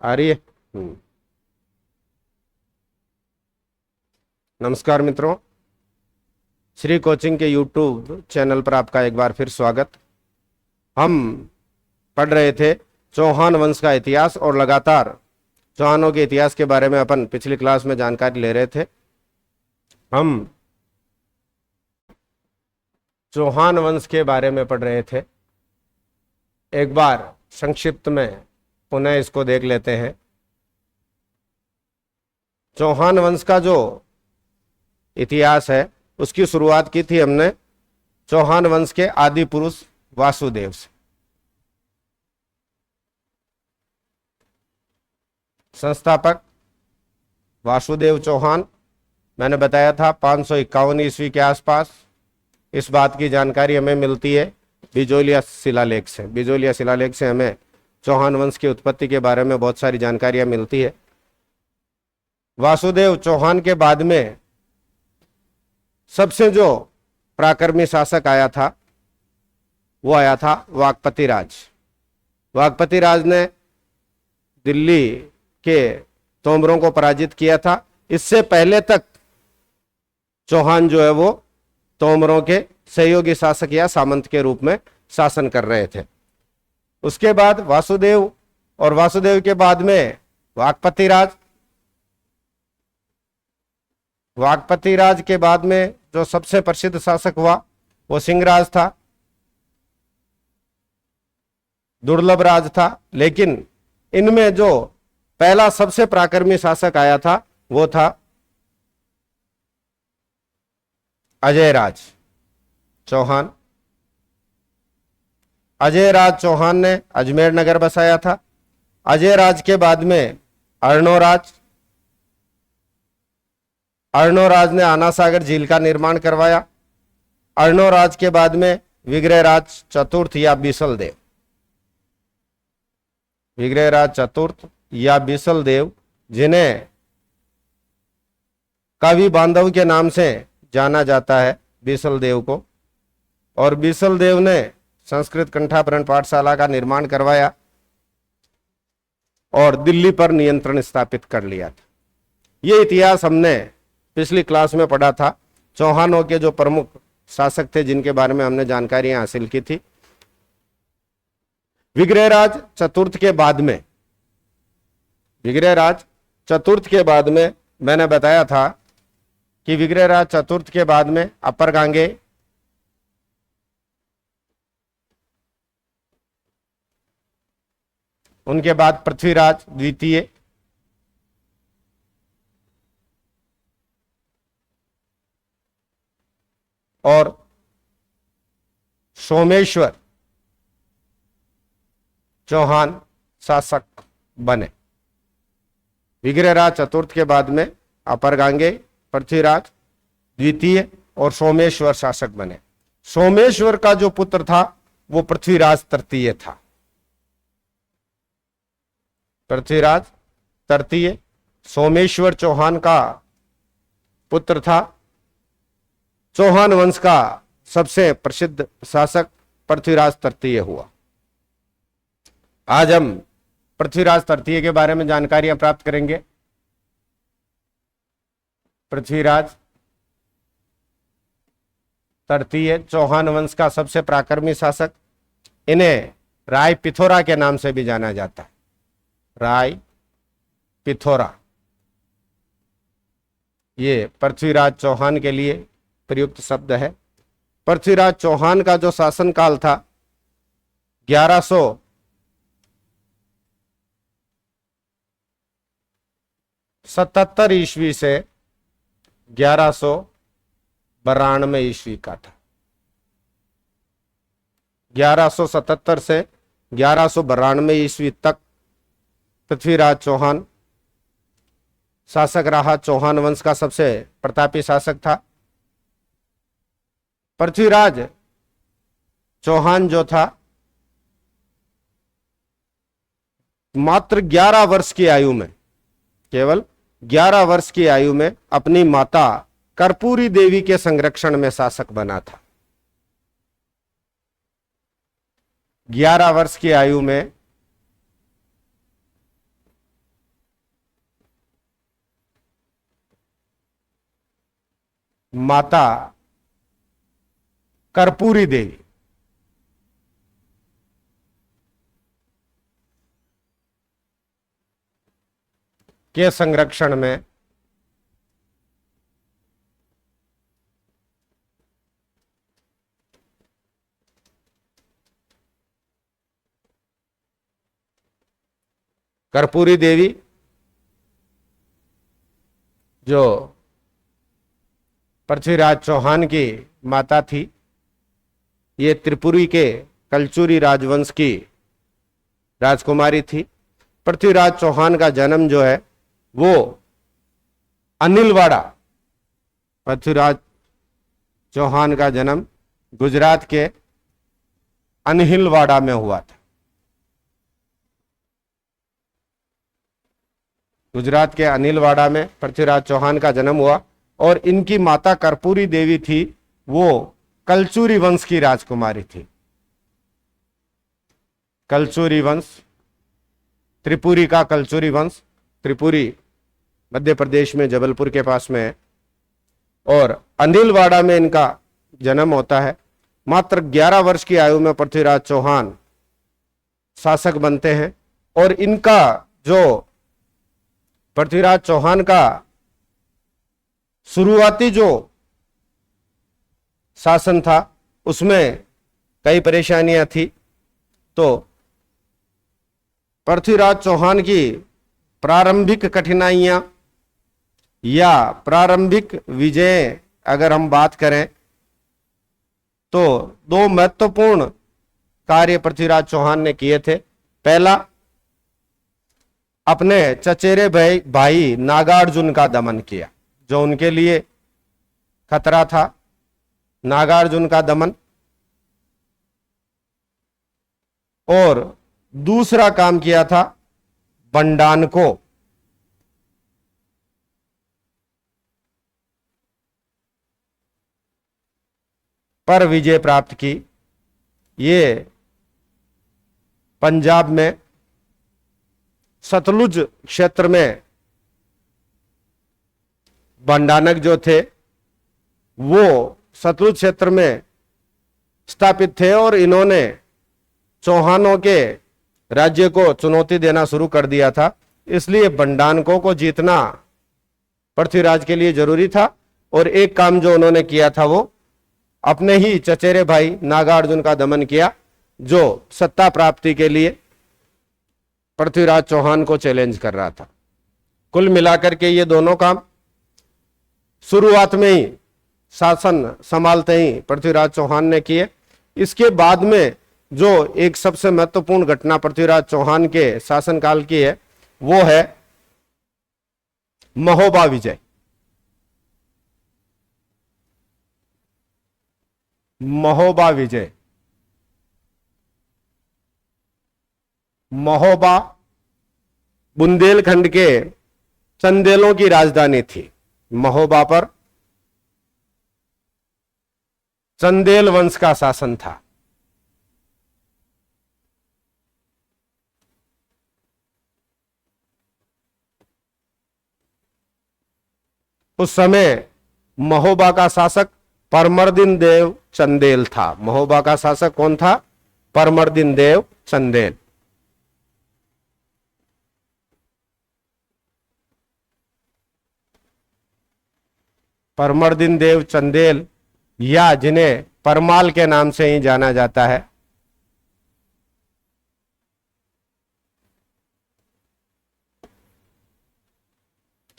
आ रही है। नमस्कार मित्रों, श्री कोचिंग के यूट्यूब चैनल पर आपका एक बार फिर स्वागत। हम पढ़ रहे थे चौहान वंश का इतिहास और लगातार चौहानों के इतिहास के बारे में अपन पिछली क्लास में जानकारी ले रहे थे। हम चौहान वंश के बारे में पढ़ रहे थे। एक बार संक्षिप्त में पुनः इसको देख लेते हैं। चौहान वंश का जो इतिहास है उसकी शुरुआत की थी हमने चौहान वंश के आदि पुरुष वासुदेव से। संस्थापक वासुदेव चौहान, मैंने बताया था 551 ईस्वी के आसपास। इस बात की जानकारी हमें मिलती है बिजोलिया शिलालेख से। बिजोलिया शिलालेख से हमें चौहान वंश की उत्पत्ति के बारे में बहुत सारी जानकारियां मिलती है। वासुदेव चौहान के बाद में सबसे जो पराक्रमी शासक आया था वो आया था वाकपति राज। वाकपति राज ने दिल्ली के तोमरों को पराजित किया था। इससे पहले तक चौहान जो है वो तोमरों के सहयोगी शासक या सामंत के रूप में शासन कर रहे थे। उसके बाद वासुदेव और वासुदेव के बाद में वाकपति राज। वाकपति राज के बाद में जो सबसे प्रसिद्ध शासक हुआ वो सिंहराज था, दुर्लभ राज था। लेकिन इनमें जो पहला सबसे पराक्रमी शासक आया था वो था अजय राज चौहान। अजय राज चौहान ने अजमेर नगर बसाया था। अजय राज के बाद में अर्णोराज। अर्णोराज ने आना सागर झील का निर्माण करवाया। अर्णोराज के बाद में विग्रहराज चतुर्थ या बीसल देव। विग्रहराज चतुर्थ या बीसल देव, जिन्हें कवि बांधव के नाम से जाना जाता है, बीसल देव को। और बीसल देव ने संस्कृत कंठाभरण पाठशाला का निर्माण करवाया और दिल्ली पर नियंत्रण स्थापित कर लिया था। यह इतिहास हमने पिछली क्लास में पढ़ा था। चौहानों के जो प्रमुख शासक थे जिनके बारे में हमने जानकारियां हासिल की थी। विग्रहराज चतुर्थ के बाद में, विग्रहराज चतुर्थ के बाद में मैंने बताया था कि विग्रहराज चतुर्थ के बाद में अपर गांगे, उनके बाद पृथ्वीराज द्वितीय, और सोमेश्वर चौहान शासक बने। विग्रहराज चतुर्थ के बाद में अपर गांगे, पृथ्वीराज द्वितीय और सोमेश्वर शासक बने। सोमेश्वर का जो पुत्र था वो पृथ्वीराज तृतीय था। पृथ्वीराज तृतीय सोमेश्वर चौहान का पुत्र था। चौहान वंश का सबसे प्रसिद्ध शासक पृथ्वीराज तृतीय हुआ। आज हम पृथ्वीराज तृतीय के बारे में जानकारियां प्राप्त करेंगे। पृथ्वीराज तृतीय चौहान वंश का सबसे पराक्रमी शासक। इन्हें राय पिथोरा के नाम से भी जाना जाता है। राय पिथोरा, ये पृथ्वीराज चौहान के लिए प्रयुक्त शब्द है। पृथ्वीराज चौहान का जो शासनकाल था 1177 ईस्वी से 1192 ईस्वी का था। 1177 से 1192 ईस्वी तक पृथ्वीराज चौहान शासक रहा। चौहान वंश का सबसे प्रतापी शासक था। पृथ्वीराज चौहान जो था मात्र 11 वर्ष की आयु में, केवल 11 वर्ष की आयु में अपनी माता कर्पूरी देवी के संरक्षण में शासक बना था। 11 वर्ष की आयु में माता कर्पूरी देवी। के संरक्षण में कर्पूरी देवी जो पृथ्वीराज चौहान की माता थी, ये त्रिपुरी के कलचुरी राजवंश की राजकुमारी थी। पृथ्वीराज चौहान का जन्म जो है वो अनिलवाड़ा, पृथ्वीराज चौहान का जन्म गुजरात के अनिलवाड़ा में हुआ था। गुजरात के अनिलवाड़ा में पृथ्वीराज चौहान का जन्म हुआ और इनकी माता कर्पूरी देवी थी, वो कलचुरी वंश की राजकुमारी थी। कलचुरी वंश, त्रिपुरी का कलचुरी वंश, त्रिपुरी मध्य प्रदेश में जबलपुर के पास में है और अनिलवाड़ा में इनका जन्म होता है। मात्र 11 वर्ष की आयु में पृथ्वीराज चौहान शासक बनते हैं और इनका जो पृथ्वीराज चौहान का शुरुआती जो शासन था उसमें कई परेशानियां थी। तो पृथ्वीराज चौहान की प्रारंभिक कठिनाइयां या प्रारंभिक विजय अगर हम बात करें तो दो महत्वपूर्ण कार्य पृथ्वीराज चौहान ने किए थे। पहला, अपने चचेरे भाई नागार्जुन का दमन किया, जो उनके लिए खतरा था, नागार्जुन का दमन। और दूसरा काम किया था बंडानको, पर विजय प्राप्त की। ये पंजाब में सतलुज क्षेत्र में बंडानक जो थे वो सतलुज क्षेत्र में स्थापित थे और इन्होंने चौहानों के राज्य को चुनौती देना शुरू कर दिया था। इसलिए बंडानकों को जीतना पृथ्वीराज के लिए जरूरी था और एक काम जो उन्होंने किया था वो अपने ही चचेरे भाई नागार्जुन का दमन किया, जो सत्ता प्राप्ति के लिए पृथ्वीराज चौहान को चैलेंज कर रहा था। कुल मिलाकर के ये दोनों काम शुरुआत में ही शासन संभालते ही पृथ्वीराज चौहान ने किए। इसके बाद में जो एक सबसे महत्वपूर्ण घटना पृथ्वीराज चौहान के शासनकाल की है वो है महोबा विजय। महोबा विजय, महोबा बुंदेलखंड के चंदेलों की राजधानी थी। महोबा पर चंदेल वंश का शासन था। उस समय महोबा का शासक परमर्दिन देव चंदेल था। महोबा का शासक कौन था? परमर्दिन देव चंदेल। परमर्दिन देव चंदेल या जिन्हें परमाल के नाम से ही जाना जाता है।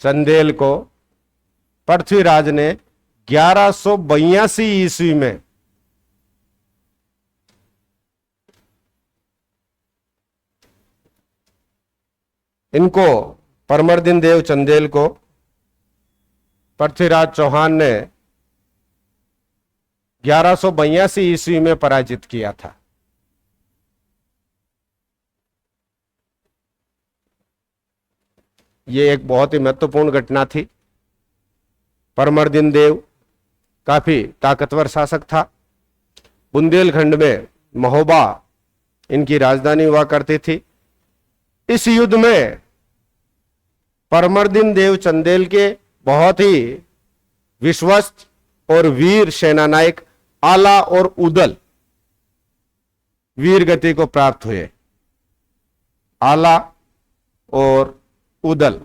चंदेल को पृथ्वीराज ने 1182 ईस्वी में इनको परमर्दिन देव चंदेल को पृथ्वीराज चौहान ने 1182 ईस्वी में पराजित किया था। यह एक बहुत ही महत्वपूर्ण घटना थी। परमर्दिन देव काफी ताकतवर शासक था। बुंदेलखंड में महोबा इनकी राजधानी हुआ करती थी। इस युद्ध में परमर्दिन देव चंदेल के बहुत ही विश्वस्त और वीर सेनानायक आला और उदल वीर गति को प्राप्त हुए। आला और उदल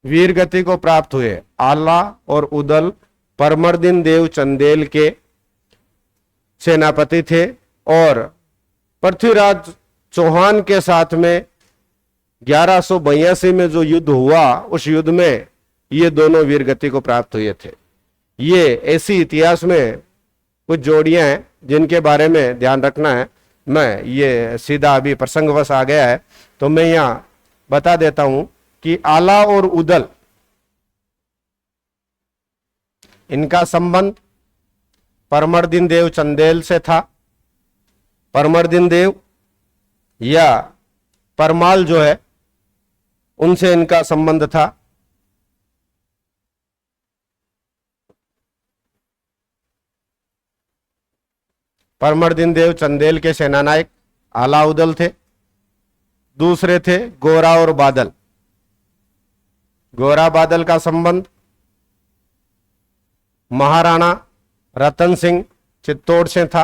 वीर गति को प्राप्त हुए। आला और उदल परमर्दिन देव चंदेल के सेनापति थे और पृथ्वीराज चौहान के साथ में 1182 में जो युद्ध हुआ, उस युद्ध में ये दोनों वीर गति को प्राप्त हुए थे। ये ऐसी इतिहास में कुछ जोड़ियां हैं जिनके बारे में ध्यान रखना है। मैं ये सीधा अभी प्रसंगवश आ गया है तो मैं यहां बता देता हूं कि आला और उदल इनका संबंध परमर्दिन देव चंदेल से था। परमर्दिन देव या परमाल जो है उनसे इनका संबंध था। परमर्दिन देव चंदेल के सेनानायक आला उदल थे। दूसरे थे गोरा और बादल। गोरा बादल का संबंध महाराणा रतन सिंह चित्तौड़ से था।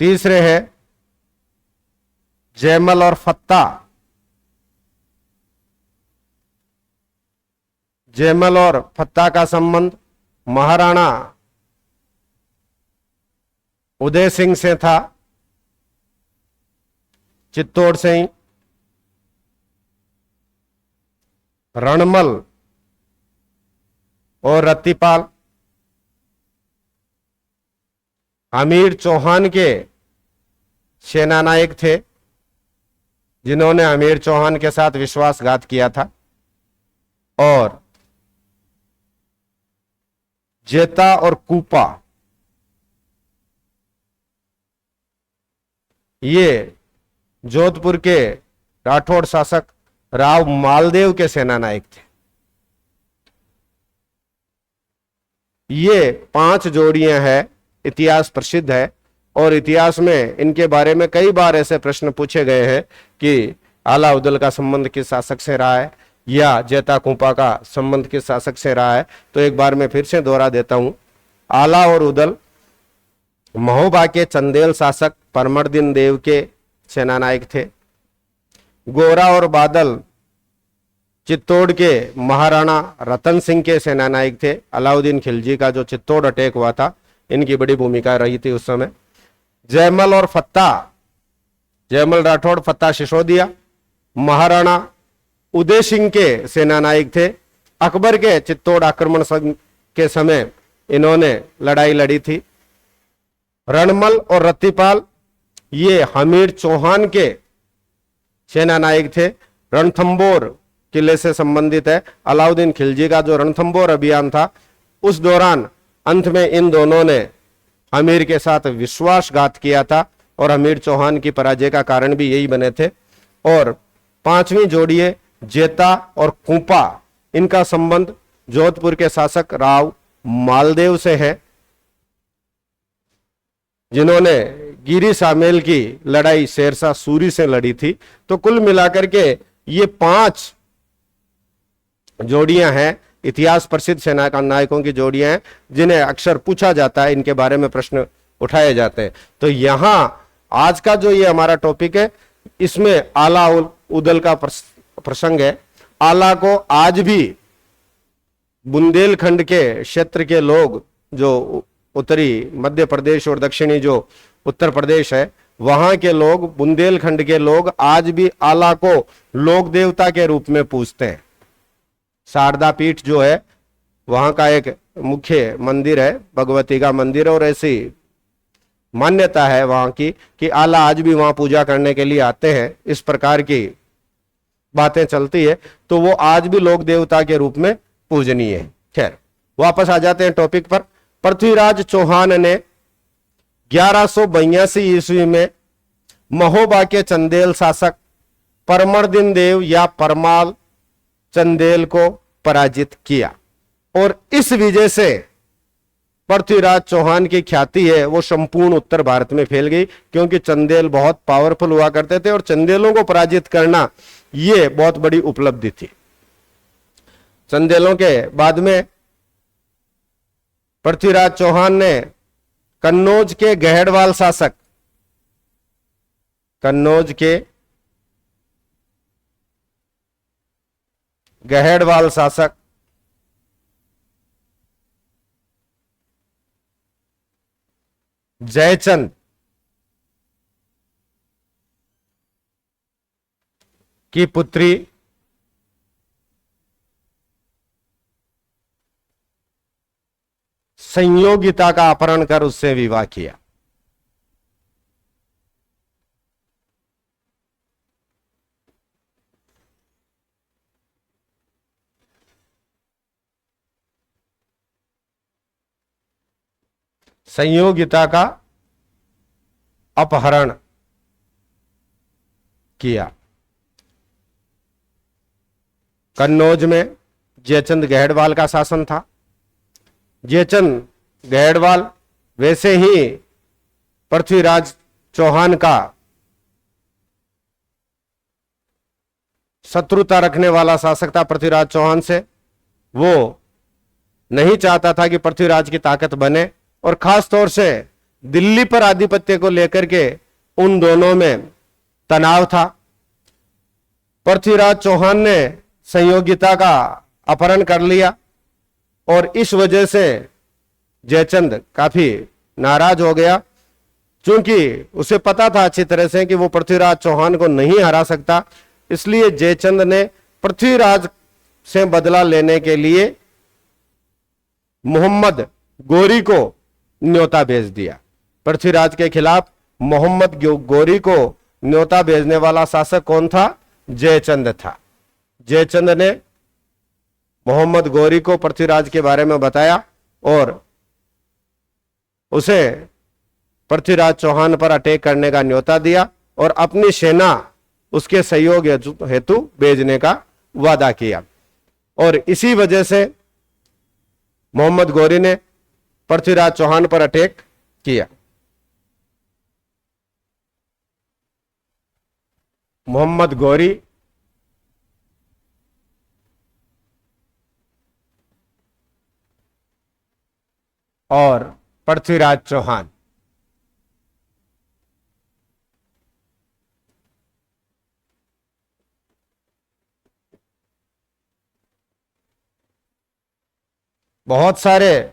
तीसरे है जयमल और फत्ता। जयमल और फत्ता का संबंध महाराणा उदय सिंह से था, चित्तौड़ से ही। रणमल और रत्तीपाल अमीर चौहान के सेनानायक थे, जिन्होंने अमीर चौहान के साथ विश्वासघात किया था। और जेता और कूपा ये जोधपुर के राठौड़ शासक राव मालदेव के सेनानायक थे। ये 5 जोड़ियां हैं, इतिहास प्रसिद्ध है और इतिहास में इनके बारे में कई बार ऐसे प्रश्न पूछे गए हैं कि आला उदल का संबंध किस शासक से रहा है या जेता कुंपा का संबंध किस शासक से रहा है। तो एक बार मैं फिर से दोहरा देता हूं। आला और उदल महोबा के चंदेल शासक परमर्दिन देव के सेनानायक थे। गोरा और बादल चित्तौड़ के महाराणा रतन सिंह के सेनानायक थे। अलाउद्दीन खिलजी का जो चित्तौड़ अटैक हुआ था, इनकी बड़ी भूमिका रही थी उस समय। जयमल और फत्ता, जयमल राठौड़, फत्ता सिसोदिया महाराणा उदय सिंह के सेनानायक थे। अकबर के चित्तौड़ आक्रमण के समय इन्होंने लड़ाई लड़ी थी। रणमल और रत्तीपाल ये हमीर चौहान के सेनानायक थे। रणथंबोर किले से संबंधित है। अलाउद्दीन खिलजी का जो रणथंबोर अभियान था, उस दौरान अंत में इन दोनों ने हमीर के साथ विश्वासघात किया था और हमीर चौहान की पराजय का कारण भी यही बने थे। और 5वीं जोड़िए जेता और कुंपा, इनका संबंध जोधपुर के शासक राव मालदेव से है, जिन्होंने गिरी सामेल की लड़ाई शेरशाह सूरी से लड़ी थी। तो कुल मिलाकर के ये 5 जोड़ियां हैं, इतिहास प्रसिद्ध सेना नायकों की जोड़ियां हैं, जिन्हें अक्सर पूछा जाता है, इनके बारे में प्रश्न उठाए जाते हैं। तो यहां आज का जो ये हमारा टॉपिक है, इसमें आला उदल का प्रसंग है। आला को आज भी बुंदेलखंड के क्षेत्र के लोग, जो उत्तरी मध्य प्रदेश और दक्षिणी जो उत्तर प्रदेश है, वहां के लोग, बुंदेलखंड के लोग आज भी आला को लोक देवता के रूप में पूजते हैं। शारदा पीठ जो है, वहां का एक मुख्य मंदिर है, भगवती का मंदिर, और ऐसी मान्यता है वहां की कि आला आज भी वहां पूजा करने के लिए आते हैं। इस प्रकार की बातें चलती है, तो वो आज भी लोक देवता के रूप में पूजनीय है। खैर, वापस आ जाते हैं टॉपिक पर। पृथ्वीराज चौहान ने 1182 ईस्वी में महोबा के चंदेल शासक परमर्दिन देव या परमाल चंदेल को पराजित किया और इस विजय से पृथ्वीराज चौहान की ख्याति है वो संपूर्ण उत्तर भारत में फैल गई, क्योंकि चंदेल बहुत पावरफुल हुआ करते थे और चंदेलों को पराजित करना ये बहुत बड़ी उपलब्धि थी। चंदेलों के बाद में पृथ्वीराज चौहान ने कन्नौज के गहड़वाल शासक, कन्नौज के गहड़वाल शासक जयचंद की पुत्री संयोगिता का अपहरण कर उससे विवाह किया। संयोगिता का अपहरण किया। कन्नौज में जयचंद गहड़वाल का शासन था। जयचंद गहड़वाल वैसे ही पृथ्वीराज चौहान का शत्रुता रखने वाला शासक था। पृथ्वीराज चौहान से वो नहीं चाहता था कि पृथ्वीराज की ताकत बने, और खास तौर से दिल्ली पर आधिपत्य को लेकर के उन दोनों में तनाव था। पृथ्वीराज चौहान ने संयोगिता का अपहरण कर लिया और इस वजह से जयचंद काफी नाराज हो गया, क्योंकि उसे पता था अच्छी तरह से कि वो पृथ्वीराज चौहान को नहीं हरा सकता। इसलिए जयचंद ने पृथ्वीराज से बदला लेने के लिए मोहम्मद गोरी को न्योता भेज दिया। पृथ्वीराज के खिलाफ मोहम्मद गोरी को न्योता भेजने वाला शासक कौन था? जयचंद था। जयचंद ने मोहम्मद गोरी को पृथ्वीराज के बारे में बताया और उसे पृथ्वीराज चौहान पर अटैक करने का न्योता दिया और अपनी सेना उसके सहयोग हेतु भेजने का वादा किया। और इसी वजह से मोहम्मद गोरी ने पृथ्वीराज चौहान पर अटैक किया। मोहम्मद गोरी और पृथ्वीराज चौहान बहुत सारे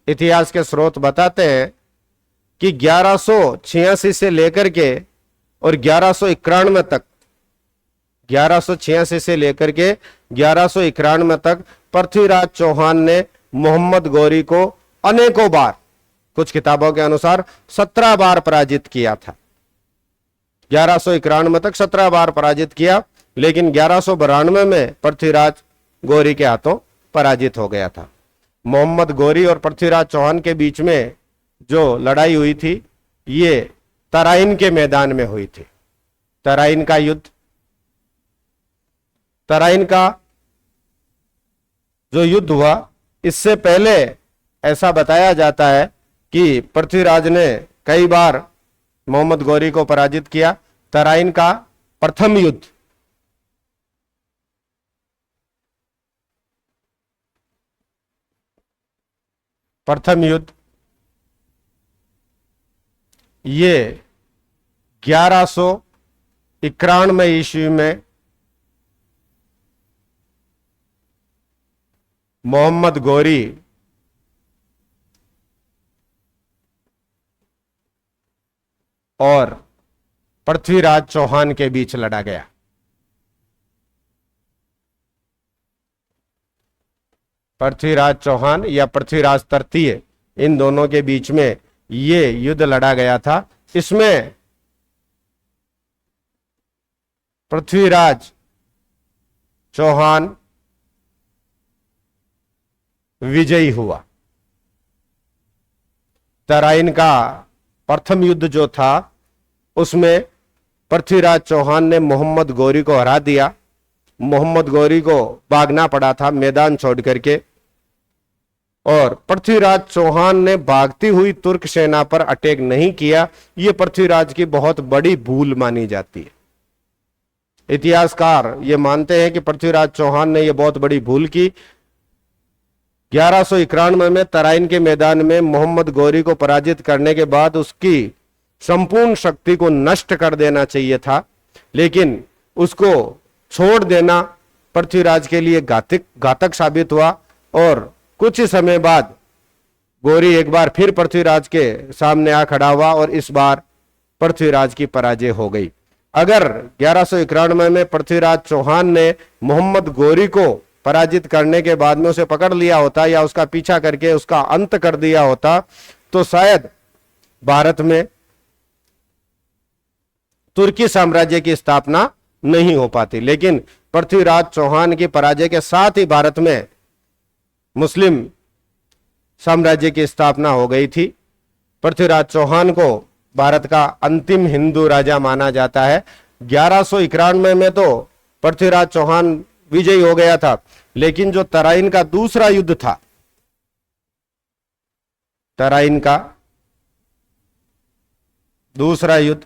इतिहास के स्रोत बताते हैं कि 1186 से लेकर के और 1191 तक, 1186 से लेकर के 1191 तक पृथ्वीराज चौहान ने मोहम्मद गोरी को अनेकों बार, कुछ किताबों के अनुसार 17 बार पराजित किया था। 1191 तक 17 बार पराजित किया, लेकिन 1192 में पृथ्वीराज गोरी के हाथों पराजित हो गया था। मोहम्मद गोरी और पृथ्वीराज चौहान के बीच में जो लड़ाई हुई थी ये तराइन के मैदान में हुई थी। तराइन का युद्ध, तराइन का जो युद्ध हुआ, इससे पहले ऐसा बताया जाता है कि पृथ्वीराज ने कई बार मोहम्मद गोरी को पराजित किया। तराइन का प्रथम युद्ध ये 1191 ईस्वी में मोहम्मद गोरी और पृथ्वीराज चौहान के बीच लड़ा गया। पृथ्वीराज चौहान या पृथ्वीराज तृतीय, इन दोनों के बीच में ये युद्ध लड़ा गया था। इसमें पृथ्वीराज चौहान विजयी हुआ। तराइन का प्रथम युद्ध जो था उसमें पृथ्वीराज चौहान ने मोहम्मद गोरी को हरा दिया। मोहम्मद गोरी को भागना पड़ा था मैदान छोड़ करके। और पृथ्वीराज चौहान ने भागती हुई तुर्क सेना पर अटैक नहीं किया। यह पृथ्वीराज की बहुत बड़ी भूल मानी जाती है। इतिहासकार ये मानते हैं कि पृथ्वीराज चौहान ने यह बहुत बड़ी भूल की। 1191 में तराइन के मैदान में मोहम्मद गौरी को पराजित करने के बाद उसकी संपूर्ण शक्ति को नष्ट कर देना चाहिए था, लेकिन उसको छोड़ देना पृथ्वीराज के लिए घातक साबित हुआ। और कुछ ही समय बाद गौरी एक बार फिर पृथ्वीराज के सामने आ खड़ा हुआ और इस बार पृथ्वीराज की पराजय हो गई। अगर 1191 में पृथ्वीराज चौहान ने मोहम्मद गौरी को पराजित करने के बाद में उसे पकड़ लिया होता या उसका पीछा करके उसका अंत कर दिया होता तो शायद भारत में तुर्की साम्राज्य की स्थापना नहीं हो पाती। लेकिन पृथ्वीराज चौहान की पराजय के साथ ही भारत में मुस्लिम साम्राज्य की स्थापना हो गई थी। पृथ्वीराज चौहान को भारत का अंतिम हिंदू राजा माना जाता है। 1191 में तो पृथ्वीराज चौहान विजयी हो गया था, लेकिन जो तराइन का दूसरा युद्ध था, तराइन का दूसरा युद्ध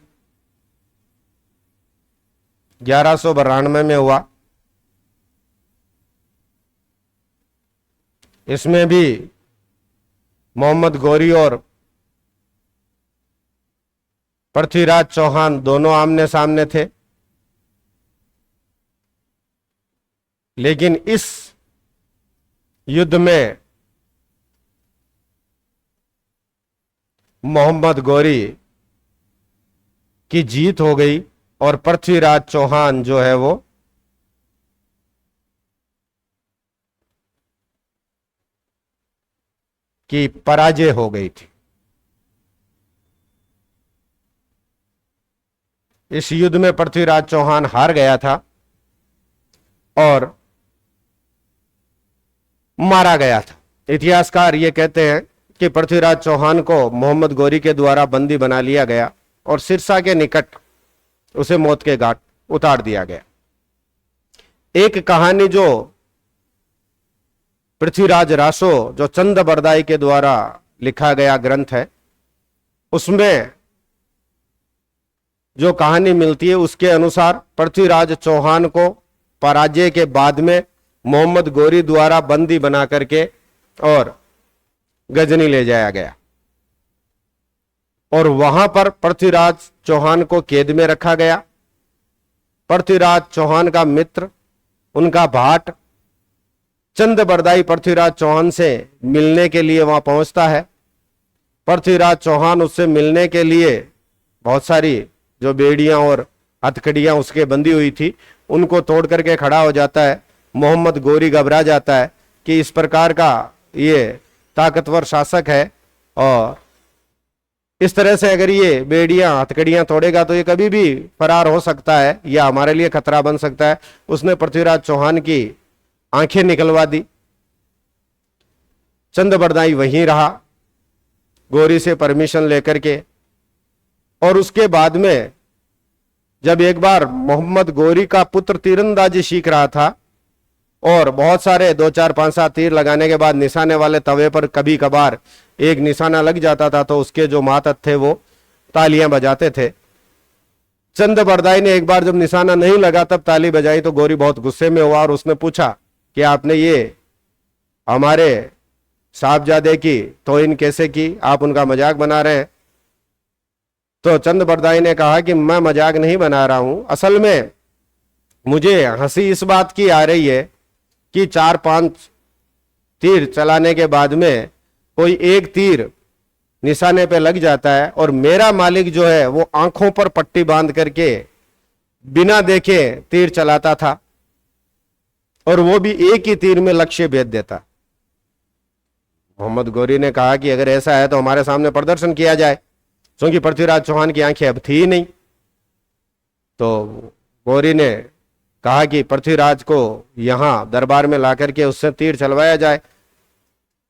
1192 में हुआ। इसमें भी मोहम्मद गौरी और पृथ्वीराज चौहान दोनों आमने सामने थे, लेकिन इस युद्ध में मोहम्मद गौरी की जीत हो गई और पृथ्वीराज चौहान जो है वो की पराजय हो गई थी। इस युद्ध में पृथ्वीराज चौहान हार गया था और मारा गया था। इतिहासकार ये कहते हैं कि पृथ्वीराज चौहान को मोहम्मद गौरी के द्वारा बंदी बना लिया गया और सिरसा के निकट उसे मौत के घाट उतार दिया गया। एक कहानी जो पृथ्वीराज रासो, जो चंद बरदाई के द्वारा लिखा गया ग्रंथ है, उसमें जो कहानी मिलती है उसके अनुसार पृथ्वीराज चौहान को पराजय के बाद में मोहम्मद गौरी द्वारा बंदी बना करके और गजनी ले जाया गया और वहां पर पृथ्वीराज चौहान को कैद में रखा गया। पृथ्वीराज चौहान का मित्र, उनका भाट चंद बरदाई पृथ्वीराज चौहान से मिलने के लिए वहां पहुंचता है। पृथ्वीराज चौहान उससे मिलने के लिए बहुत सारी जो बेड़ियां और हथकड़ियां उसके बंधी हुई थी उनको तोड़ करके खड़ा हो जाता है। मोहम्मद गौरी घबरा जाता है कि इस प्रकार का ये ताकतवर शासक है और इस तरह से अगर ये बेड़ियां हथकड़ियां तोड़ेगा तो ये कभी भी फरार हो सकता है या हमारे लिए खतरा बन सकता है। उसने पृथ्वीराज चौहान की आंखें निकलवा दी। चंद बरदाई वहीं रहा गौरी से परमिशन लेकर के, और उसके बाद में जब एक बार मोहम्मद गौरी का पुत्र तीरंदाजी सीख रहा था और बहुत सारे 2 4 5 7 तीर लगाने के बाद निशाने वाले तवे पर कभी कभार एक निशाना लग जाता था तो उसके जो मातहत थे वो तालियां बजाते थे। चंद बरदाई ने एक बार जब निशाना नहीं लगा तब ताली बजाई तो गौरी बहुत गुस्से में हुआ और उसने पूछा कि आपने ये हमारे साहबजादे की तौहीन कैसे की, आप उनका मजाक बना रहे हैं। तो चंद बरदाई ने कहा कि मैं मजाक नहीं बना रहा हूं, असल में मुझे हंसी इस बात की आ रही है कि 4 5 तीर चलाने के बाद में कोई एक तीर निशाने पे लग जाता है और मेरा मालिक जो है वो आंखों पर पट्टी बांध करके बिना देखे तीर चलाता था और वो भी एक ही तीर में लक्ष्य भेद देता। मोहम्मद गौरी ने कहा कि अगर ऐसा है तो हमारे सामने प्रदर्शन किया जाए, क्योंकि पृथ्वीराज चौहान की आंखें अब थी ही नहीं। तो गौरी ने कहा कि पृथ्वीराज को यहां दरबार में ला करके उससे तीर चलवाया जाए।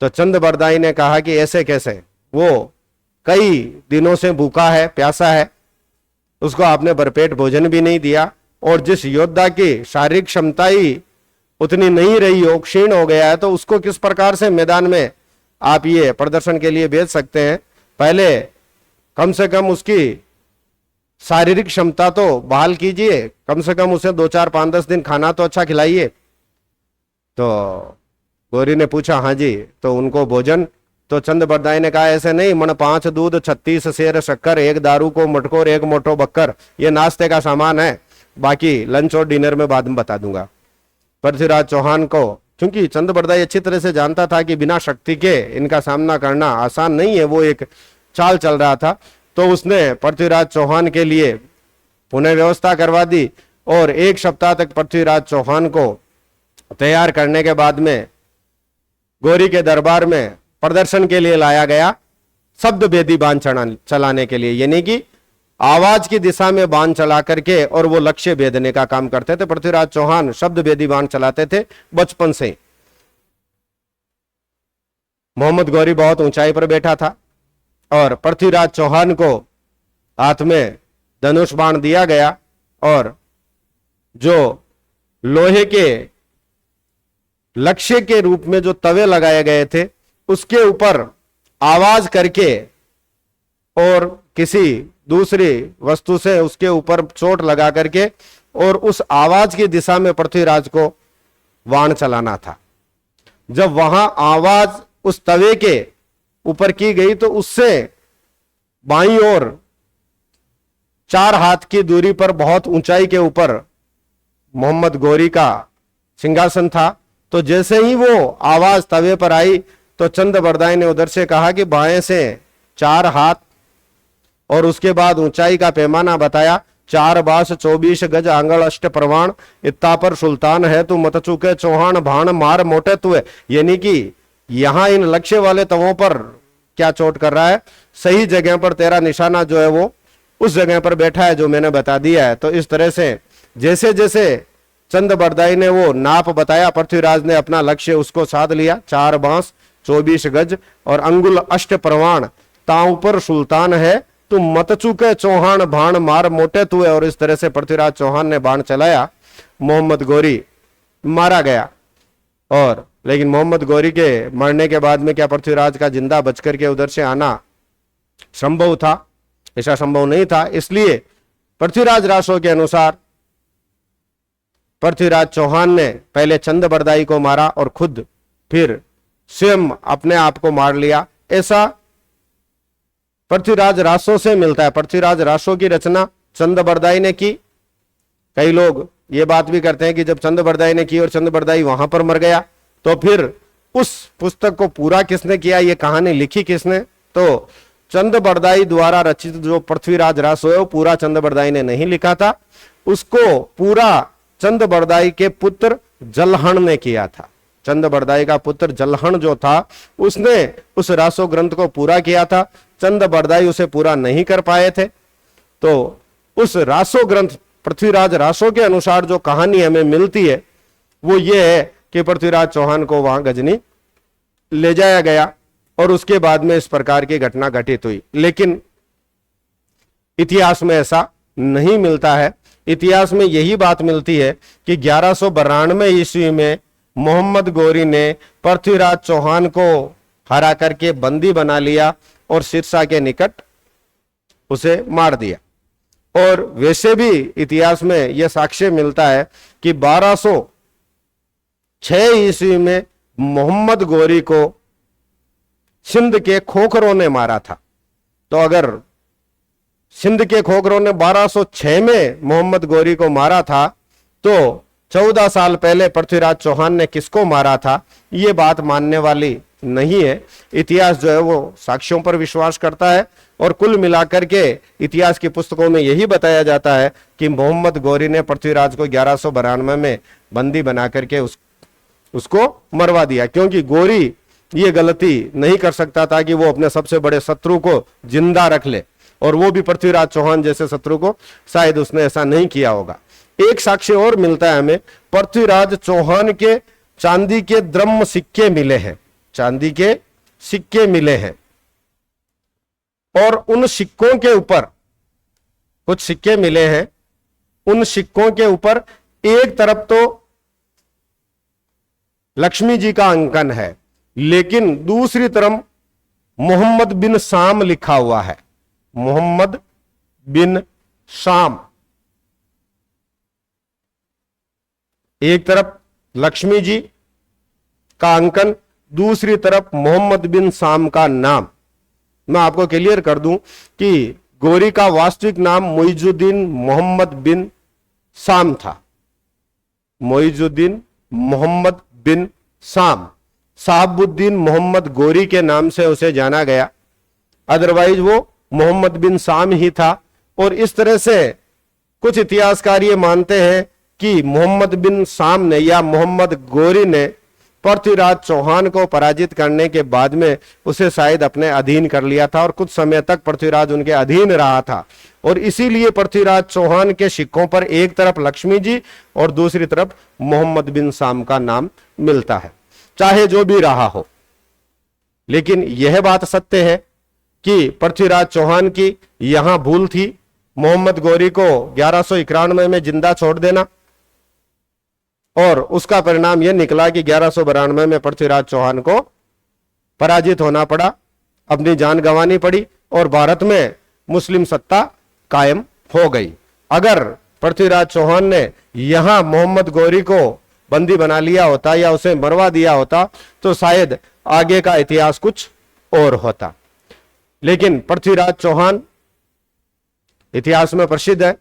तो चंद बरदाई ने कहा कि ऐसे कैसे, वो कई दिनों से भूखा है, प्यासा है, उसको आपने भरपेट भोजन भी नहीं दिया और जिस योद्धा की शारीरिक क्षमता ही उतनी नहीं रही हो, क्षीण हो गया है, तो उसको किस प्रकार से मैदान में आप ये प्रदर्शन के लिए भेज सकते हैं। पहले कम से कम उसकी शारीरिक क्षमता तो बहाल कीजिए, कम से कम उसे 2 4 5 10 दिन खाना तो अच्छा खिलाइए। तो गौरी ने पूछा, हाँ जी, तो उनको भोजन? तो चंद बरदाई ने कहा, ऐसे नहीं, मन 5 दूध 36 सेर शक्कर, 1 दारू को मटकोर, 1 मोटो बक्कर, ये नाश्ते का सामान है, बाकी लंच और डिनर में बाद में बता दूंगा। पृथ्वीराज चौहान को, क्योंकि चंद बरदाई अच्छी तरह से जानता था कि बिना शक्ति के इनका सामना करना आसान नहीं है, वो एक चाल चल रहा था, तो उसने पृथ्वीराज चौहान के लिए पुनः व्यवस्था करवा दी और 1 सप्ताह तक पृथ्वीराज चौहान को तैयार करने के बाद में गौरी के दरबार में प्रदर्शन के लिए लाया गया, शब्द भेदी बाण चलाने के लिए, यानी कि आवाज की दिशा में बाण चला करके और वो लक्ष्य भेदने का काम करते थे। पृथ्वीराज चौहान शब्द भेदी बाण चलाते थे बचपन से। मोहम्मद गौरी बहुत ऊंचाई पर बैठा था और पृथ्वीराज चौहान को हाथ में धनुष बाण दिया गया और जो लोहे के लक्ष्य के रूप में जो तवे लगाए गए थे उसके ऊपर आवाज करके और किसी दूसरी वस्तु से उसके ऊपर चोट लगा करके और उस आवाज की दिशा में पृथ्वीराज को बाण चलाना था। जब वहां आवाज उस तवे के ऊपर की गई तो उससे बाईं ओर 4 हाथ की दूरी पर बहुत ऊंचाई के ऊपर मोहम्मद गौरी का सिंहासन था। तो जैसे ही वो आवाज तवे पर आई तो चंद बरदाई ने उधर से कहा कि बाएं से 4 हाथ और उसके बाद ऊंचाई का पैमाना बताया, 4 बास 24 गज आंगल अष्ट प्रवाण, इत्ता पर सुल्तान है तू मत चुके चौहान, भाण मार मोटे तुए। यानी कि यहां इन लक्ष्य वाले तवों पर क्या चोट कर रहा है, सही जगह पर तेरा निशाना जो है वो उस जगह पर बैठा है जो मैंने बता दिया है। तो इस तरह से जैसे जैसे चंद बरदाई ने वो नाप बताया, पृथ्वीराज ने अपना लक्ष्य उसको साध लिया, 4 बांस 24 गज और अंगुल अष्ट प्रवाण, ताऊ पर सुल्तान है तू मत चूके चौहान, भाण मार मोटे तुए। और इस तरह से पृथ्वीराज चौहान ने बाण चलाया, मोहम्मद गौरी मारा गया। और लेकिन मोहम्मद गौरी के मरने के बाद में क्या पृथ्वीराज का जिंदा बचकर के उधर से आना संभव था? ऐसा संभव नहीं था। इसलिए पृथ्वीराज रासो के अनुसार पृथ्वीराज चौहान ने पहले चंद बरदाई को मारा और खुद फिर स्वयं अपने आप को मार लिया। ऐसा पृथ्वीराज रासो से मिलता है। पृथ्वीराज रासो की रचना चंद बरदाई ने की। कई लोग ये बात भी करते हैं कि जब चंद बरदाई ने की और चंद बरदाई वहां पर मर गया तो फिर उस पुस्तक को पूरा किसने किया, ये कहानी लिखी किसने? तो चंद बरदाई द्वारा रचित जो पृथ्वीराज रासो है वो पूरा चंद बरदाई ने नहीं लिखा था, उसको पूरा चंद बरदाई के पुत्र जलहण ने किया था। चंद बरदाई का पुत्र जलहण जो था उसने उस रासो ग्रंथ को पूरा किया था। चंद बरदाई उसे पूरा नहीं कर पाए थे। तो उस रासो ग्रंथ पृथ्वीराज रासो के अनुसार जो कहानी हमें मिलती है वो ये है कि पृथ्वीराज चौहान को वहां गजनी ले जाया गया और उसके बाद में इस प्रकार की घटना घटित हुई। लेकिन इतिहास में ऐसा नहीं मिलता है। इतिहास में यही बात मिलती है कि 1192 ईस्वी में मोहम्मद गौरी ने पृथ्वीराज चौहान को हरा करके बंदी बना लिया और सिरसा के निकट उसे मार दिया। और वैसे भी इतिहास में यह साक्ष्य मिलता है कि 1206 ईस्वी में मोहम्मद गौरी को सिंध के खोखरों ने मारा था। तो अगर सिंध के खोखरों ने 1206 में मोहम्मद गौरी को मारा था तो 14 साल पहले पृथ्वीराज चौहान ने किसको मारा था, ये बात मानने वाली नहीं है। इतिहास जो है वो साक्ष्यों पर विश्वास करता है और कुल मिलाकर के इतिहास की पुस्तकों में यही बताया जाता है कि मोहम्मद गौरी ने पृथ्वीराज को 1192 में बंदी बना करके उसको मरवा दिया, क्योंकि गौरी ये गलती नहीं कर सकता था कि वो अपने सबसे बड़े शत्रु को जिंदा रख ले, और वो भी पृथ्वीराज चौहान जैसे शत्रु को शायद उसने ऐसा नहीं किया होगा। एक साक्ष्य और मिलता है हमें, पृथ्वीराज चौहान के चांदी के द्रह्म सिक्के मिले हैं, चांदी के सिक्के मिले हैं। और उन सिक्कों के ऊपर कुछ सिक्के मिले हैं, उन सिक्कों के ऊपर एक तरफ तो लक्ष्मी जी का अंकन है लेकिन दूसरी तरफ मोहम्मद बिन शाम लिखा हुआ है। मोहम्मद बिन शाम, एक तरफ लक्ष्मी जी का अंकन, दूसरी तरफ मोहम्मद बिन शाम का नाम। मैं आपको क्लियर कर दूं कि गोरी का वास्तविक नाम मोइजुद्दीन मोहम्मद बिन शाम था। मोइजुद्दीन मोहम्मद बिन शाम, साहबुद्दीन मोहम्मद गोरी के नाम से उसे जाना गया, अदरवाइज वो मोहम्मद बिन शाम ही था। और इस तरह से कुछ इतिहासकार ये मानते हैं कि मोहम्मद बिन शाम ने या मोहम्मद गोरी ने पृथ्वीराज चौहान को पराजित करने के बाद में उसे शायद अपने अधीन कर लिया था और कुछ समय तक पृथ्वीराज उनके अधीन रहा था। और इसीलिए पृथ्वीराज चौहान के सिक्कों पर एक तरफ लक्ष्मी जी और दूसरी तरफ मोहम्मद बिन शाम का नाम मिलता है। चाहे जो भी रहा हो, लेकिन यह बात सत्य है कि पृथ्वीराज चौहान की यहां भूल थी मोहम्मद गोरी को 1191 में जिंदा छोड़ देना, और उसका परिणाम यह निकला कि 1192 में पृथ्वीराज चौहान को पराजित होना पड़ा, अपनी जान गंवानी पड़ी और भारत में मुस्लिम सत्ता कायम हो गई। अगर पृथ्वीराज चौहान ने यहां मोहम्मद गोरी को बंदी बना लिया होता या उसे मरवा दिया होता तो शायद आगे का इतिहास कुछ और होता। लेकिन पृथ्वीराज चौहान इतिहास में प्रसिद्ध है,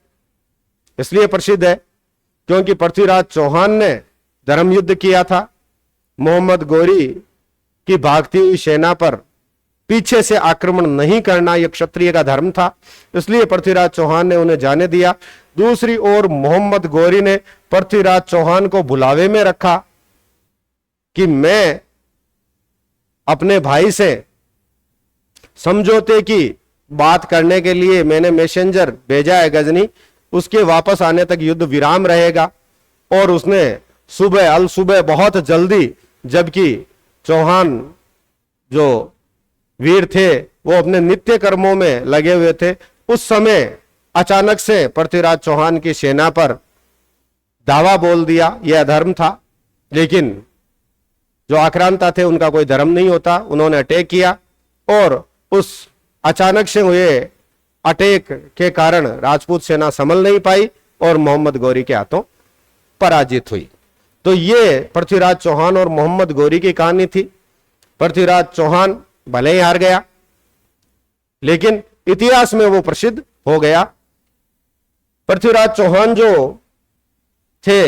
इसलिए प्रसिद्ध है क्योंकि पृथ्वीराज चौहान ने धर्म युद्ध किया था। मोहम्मद गोरी की भागती हुई सेना पर पीछे से आक्रमण नहीं करना यह क्षत्रिय का धर्म था, इसलिए पृथ्वीराज चौहान ने उन्हें जाने दिया। दूसरी ओर मोहम्मद गोरी ने पृथ्वीराज चौहान को बुलावे में रखा कि मैं अपने भाई से समझौते की बात करने के लिए मैंने मैसेंजर भेजा है गजनी, उसके वापस आने तक युद्ध विराम रहेगा। और उसने सुबह अल सुबह बहुत जल्दी, जबकि चौहान जो वीर थे वो अपने नित्य कर्मों में लगे हुए थे, उस समय अचानक से पृथ्वीराज चौहान की सेना पर दावा बोल दिया। यह अधर्म था, लेकिन जो आक्रांता थे उनका कोई धर्म नहीं होता। उन्होंने अटैक किया और उस अचानक से हुए अटैक के कारण राजपूत सेना संभल नहीं पाई और मोहम्मद गोरी के हाथों पराजित हुई। तो ये पृथ्वीराज चौहान और मोहम्मद गोरी की कहानी थी। पृथ्वीराज चौहान भले ही हार गया, लेकिन इतिहास में वो प्रसिद्ध हो गया। पृथ्वीराज चौहान जो थे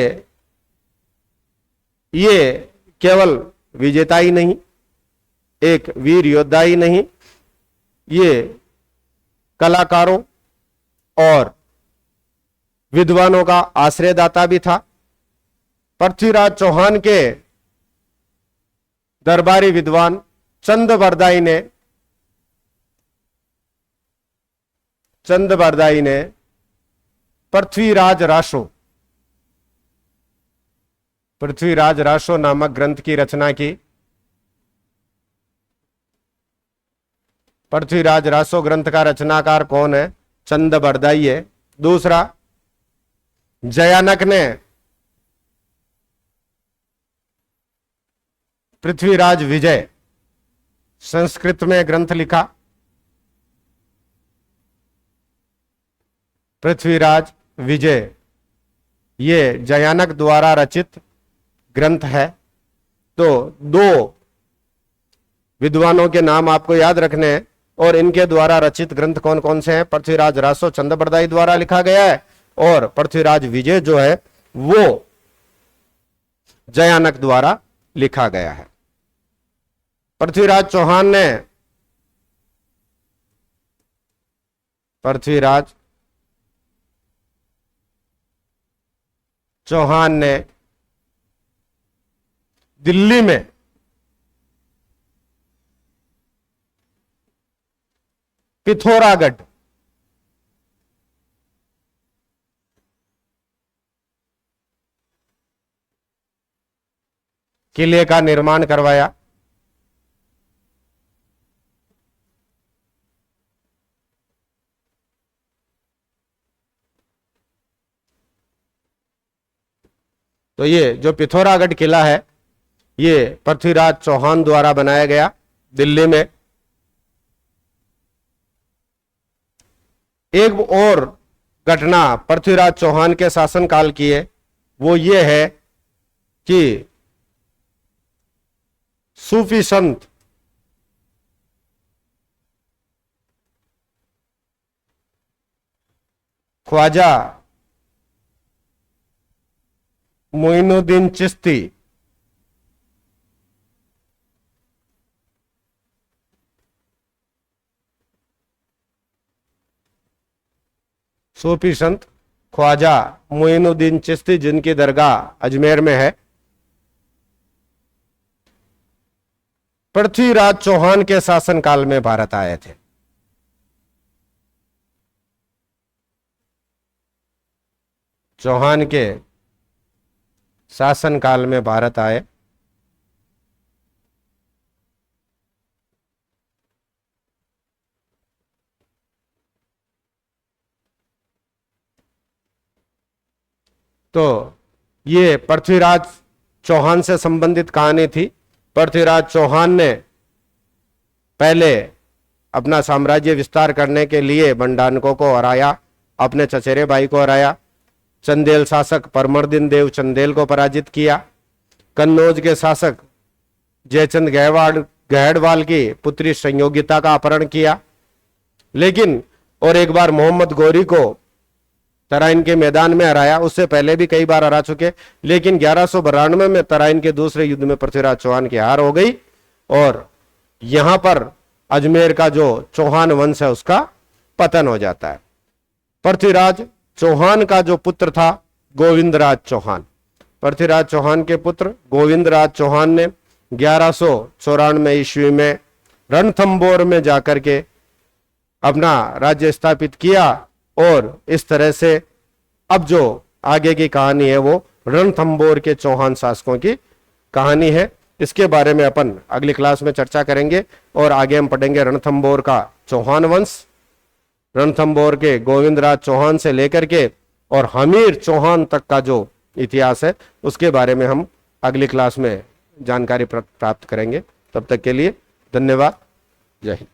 ये केवल विजेता ही नहीं, एक वीर योद्धा ही नहीं, ये कलाकारों और विद्वानों का आश्रयदाता भी था। पृथ्वीराज चौहान के दरबारी विद्वान चंद बरदाई ने पृथ्वीराज रासो नामक ग्रंथ की रचना की। पृथ्वीराज रासो ग्रंथ का रचनाकार कौन है? चंद बरदाई है। दूसरा, जयानक ने पृथ्वीराज विजय संस्कृत में ग्रंथ लिखा। पृथ्वीराज विजय ये जयानक द्वारा रचित ग्रंथ है। तो दो विद्वानों के नाम आपको याद रखने हैं और इनके द्वारा रचित ग्रंथ कौन कौन से हैं? पृथ्वीराज रासो चंद बरदाई द्वारा लिखा गया है और पृथ्वीराज विजय जो है वो जयानक द्वारा लिखा गया है। पृथ्वीराज चौहान ने दिल्ली में पिथौरागढ़ किले का निर्माण करवाया। तो ये जो पिथौरागढ़ किला है ये पृथ्वीराज चौहान द्वारा बनाया गया दिल्ली में। एक और घटना पृथ्वीराज चौहान के शासनकाल की है, वो ये है कि सूफी संत ख्वाजा मोइनुद्दीन चिश्ती सूफी संत ख्वाजा मोइनुद्दीन चिश्ती, जिनकी दरगाह अजमेर में है, पृथ्वीराज चौहान के शासनकाल में भारत आए थे। चौहान के शासनकाल में भारत आए। तो ये पृथ्वीराज चौहान से संबंधित कहानी थी। पृथ्वीराज चौहान ने पहले अपना साम्राज्य विस्तार करने के लिए बंडानकों को हराया, अपने चचेरे भाई को हराया, चंदेल शासक परमर्दिन देव चंदेल को पराजित किया, कन्नौज के शासक जयचंद गहड़वाल की पुत्री संयोगिता का अपहरण किया, लेकिन और एक बार मोहम्मद गौरी को तराइन के मैदान में हराया। उससे पहले भी कई बार हरा चुके, लेकिन 1192 में तराइन के दूसरे युद्ध में पृथ्वीराज चौहान की हार हो गई और यहां पर अजमेर का जो चौहान वंश है उसका पतन हो जाता है। पृथ्वीराज चौहान का जो पुत्र था गोविंदराज चौहान, पृथ्वीराज चौहान के पुत्र गोविंदराज चौहान ने 1194 ईस्वी में रणथंबोर में जाकर के अपना राज्य स्थापित किया और इस तरह से अब जो आगे की कहानी है वो रणथंबोर के चौहान शासकों की कहानी है। इसके बारे में अपन अगली क्लास में चर्चा करेंगे और आगे हम पढ़ेंगे रणथंबोर का चौहान वंश, रणथंबोर के गोविंदराज चौहान से लेकर के और हमीर चौहान तक का जो इतिहास है उसके बारे में हम अगली क्लास में जानकारी प्राप्त करेंगे। तब तक के लिए धन्यवाद। जय हिंद।